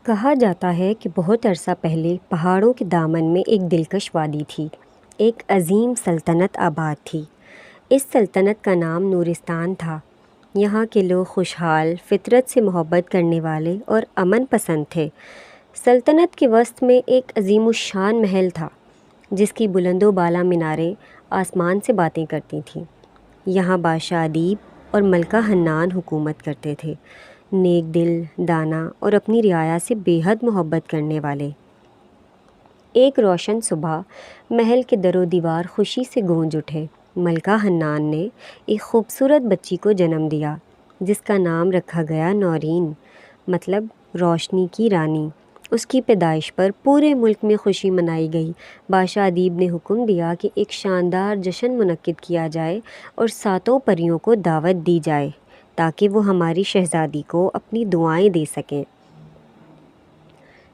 کہا جاتا ہے کہ بہت عرصہ پہلے پہاڑوں کے دامن میں ایک دلکش وادی تھی۔ ایک عظیم سلطنت آباد تھی۔ اس سلطنت کا نام نورستان تھا۔ یہاں کے لوگ خوشحال، فطرت سے محبت کرنے والے اور امن پسند تھے۔ سلطنت کے وسط میں ایک عظیم الشان محل تھا، جس کی بلند و بالا میناریں آسمان سے باتیں کرتی تھیں۔ یہاں بادشاہ ادیب اور ملکہ حنان حکومت کرتے تھے، نیک دل، دانا اور اپنی رعایا سے بے حد محبت کرنے والے۔ ایک روشن صبح محل کے در و دیوار خوشی سے گونج اٹھے۔ ملکہ حنان نے ایک خوبصورت بچی کو جنم دیا، جس کا نام رکھا گیا نورین، مطلب روشنی کی رانی۔ اس کی پیدائش پر پورے ملک میں خوشی منائی گئی۔ بادشاہ ادیب نے حکم دیا کہ ایک شاندار جشن منعقد کیا جائے اور 7 پریوں کو دعوت دی جائے تاکہ وہ ہماری شہزادی کو اپنی دعائیں دے سکیں۔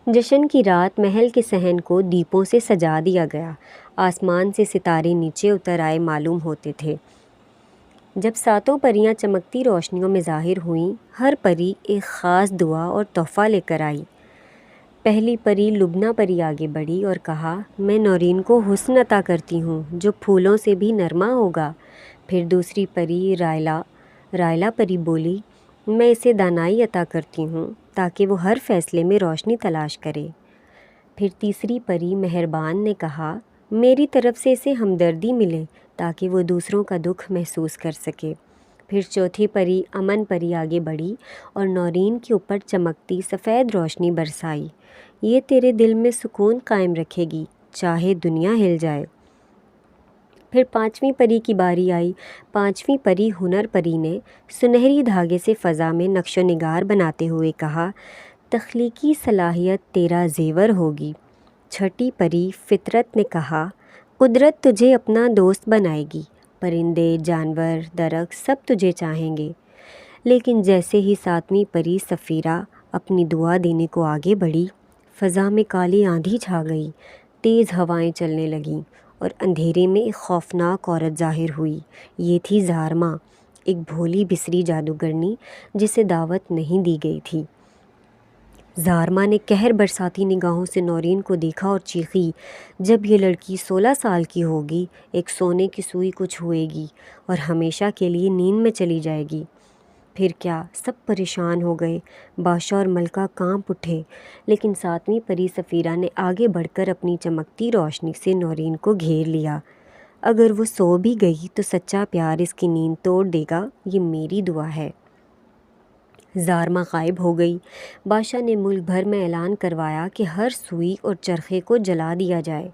جشن کی رات محل کے صحن کو دیپوں سے سجا دیا گیا۔ آسمان سے ستارے نیچے اتر آئے معلوم ہوتے تھے۔ جب 7 پریاں چمکتی روشنیوں میں ظاہر ہوئیں، ہر پری ایک خاص دعا اور تحفہ لے کر آئی۔ پہلی پری لبنہ پری آگے بڑھی اور کہا، میں نورین کو حسن عطا کرتی ہوں جو پھولوں سے بھی نرما ہوگا۔ پھر دوسری پری رائلا پری بولی، میں اسے دانائی عطا کرتی ہوں تاکہ وہ ہر فیصلے میں روشنی تلاش کرے۔ پھر تیسری پری مہربان نے کہا، میری طرف سے اسے ہمدردی ملے تاکہ وہ دوسروں کا دکھ محسوس کر سکے۔ پھر چوتھی پری امن پری آگے بڑھی اور نورین کے اوپر چمکتی سفید روشنی برسائی۔ یہ تیرے دل میں سکون قائم رکھے گی، چاہے دنیا ہل جائے۔ پھر 5ویں پری کی باری آئی۔ 5ویں پری ہنر پری نے سنہری دھاگے سے فضا میں نقش و نگار بناتے ہوئے کہا، تخلیقی صلاحیت تیرا زیور ہوگی۔ 6ٹھی پری فطرت نے کہا، قدرت تجھے اپنا دوست بنائے گی، پرندے، جانور، درخت سب تجھے چاہیں گے۔ لیکن جیسے ہی 7ویں پری سفیرہ اپنی دعا دینے کو آگے بڑھی، فضا میں کالی آندھی چھا گئی، تیز ہوائیں چلنے لگیں اور اندھیرے میں ایک خوفناک عورت ظاہر ہوئی۔ یہ تھی زارما، ایک بھولی بسری جادوگرنی جسے دعوت نہیں دی گئی تھی۔ زارما نے قہر برساتی نگاہوں سے نورین کو دیکھا اور چیخی، جب یہ لڑکی 16 سال کی ہوگی، ایک سونے کی سوئی کو چھوئے گی اور ہمیشہ کے لیے نیند میں چلی جائے گی۔ پھر کیا؟ سب پریشان ہو گئے۔ بادشاہ اور ملکہ کانپ اٹھے، لیکن 7ویں پری سفیرہ نے آگے بڑھ کر اپنی چمکتی روشنی سے نورین کو گھیر لیا۔ اگر وہ سو بھی گئی تو سچا پیار اس کی نیند توڑ دے گا، یہ میری دعا ہے۔ زارما غائب ہو گئی۔ بادشاہ نے ملک بھر میں اعلان کروایا کہ ہر سوئی اور چرخے کو جلا دیا جائے۔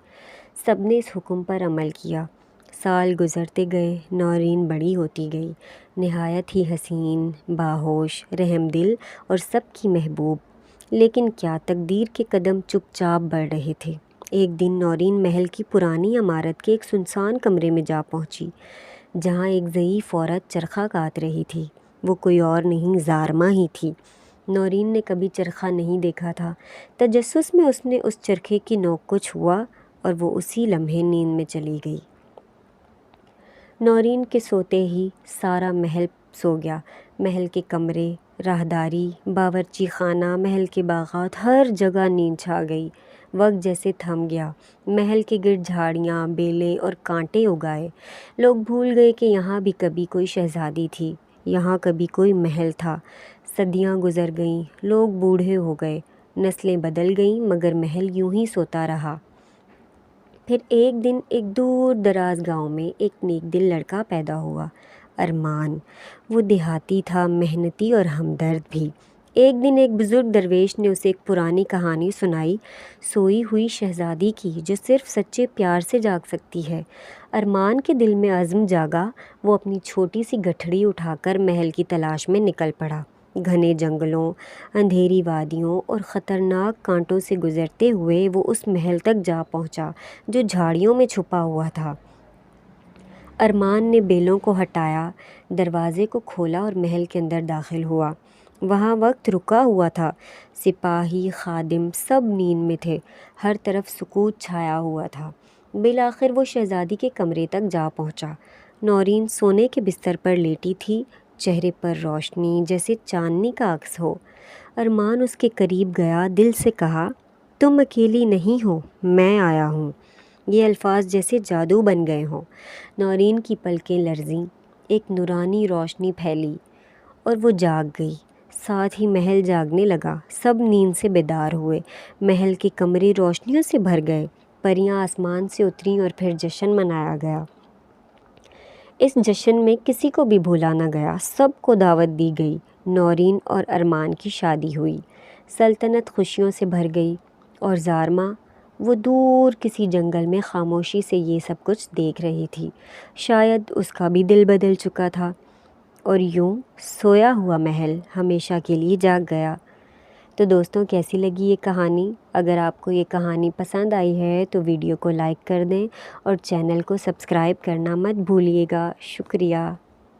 سب نے اس حکم پر عمل کیا۔ سال گزرتے گئے، نورین بڑی ہوتی گئی، نہایت ہی حسین، باہوش، رحم دل اور سب کی محبوب۔ لیکن کیا تقدیر کے قدم چپ چاپ بڑھ رہے تھے۔ ایک دن نورین محل کی پرانی عمارت کے ایک سنسان کمرے میں جا پہنچی، جہاں ایک ضعیف عورت چرخہ کاٹ رہی تھی۔ وہ کوئی اور نہیں، زارما ہی تھی۔ نورین نے کبھی چرخہ نہیں دیکھا تھا۔ تجسس میں اس نے اس چرخے کی نوک کو چھوا اور وہ اسی لمحے نیند میں چلی گئی۔ نورین کے سوتے ہی سارا محل سو گیا۔ محل کے کمرے، راہداری، باورچی خانہ، محل کے باغات، ہر جگہ نیند چھا گئی۔ وقت جیسے تھم گیا۔ محل کے گرد جھاڑیاں، بیلیں اور کانٹے اگائے۔ لوگ بھول گئے کہ یہاں بھی کبھی کوئی شہزادی تھی، یہاں کبھی کوئی محل تھا۔ صدیاں گزر گئیں، لوگ بوڑھے ہو گئے، نسلیں بدل گئیں، مگر محل یوں ہی سوتا رہا۔ پھر ایک دن ایک دور دراز گاؤں میں ایک نیک دل لڑکا پیدا ہوا، ارمان۔ وہ دیہاتی تھا، محنتی اور ہمدرد بھی۔ ایک دن ایک بزرگ درویش نے اسے ایک پرانی کہانی سنائی، سوئی ہوئی شہزادی کی جو صرف سچے پیار سے جاگ سکتی ہے۔ ارمان کے دل میں عزم جاگا۔ وہ اپنی چھوٹی سی گٹھڑی اٹھا کر محل کی تلاش میں نکل پڑا۔ گھنے جنگلوں، اندھیری وادیوں اور خطرناک کانٹوں سے گزرتے ہوئے وہ اس محل تک جا پہنچا جو جھاڑیوں میں چھپا ہوا تھا۔ ارمان نے بیلوں کو ہٹایا، دروازے کو کھولا اور محل کے اندر داخل ہوا۔ وہاں وقت رکا ہوا تھا۔ سپاہی، خادم سب نیند میں تھے۔ ہر طرف سکوت چھایا ہوا تھا۔ بالآخر وہ شہزادی کے کمرے تک جا پہنچا۔ نورین سونے کے بستر پر لیٹی تھی، چہرے پر روشنی جیسے چاندنی کا عکس ہو۔ ارمان اس کے قریب گیا، دل سے کہا، تم اکیلی نہیں ہو، میں آیا ہوں۔ یہ الفاظ جیسے جادو بن گئے ہوں۔ نورین کی پلکیں لرزیں، ایک نورانی روشنی پھیلی اور وہ جاگ گئی۔ ساتھ ہی محل جاگنے لگا، سب نیند سے بیدار ہوئے۔ محل کے کمرے روشنیوں سے بھر گئے، پریاں آسمان سے اتریں اور پھر جشن منایا گیا۔ اس جشن میں کسی کو بھی بھولا نہ گیا، سب کو دعوت دی گئی۔ نورین اور ارمان کی شادی ہوئی۔ سلطنت خوشیوں سے بھر گئی اور زارما وہ دور کسی جنگل میں خاموشی سے یہ سب کچھ دیکھ رہی تھی۔ شاید اس کا بھی دل بدل چکا تھا، اور یوں سویا ہوا محل ہمیشہ کے لیے جاگ گیا۔ تو دوستوں، کیسی لگی یہ کہانی؟ اگر آپ کو یہ کہانی پسند آئی ہے تو ویڈیو کو لائک کر دیں اور چینل کو سبسکرائب کرنا مت بھولیے گا۔ شکریہ۔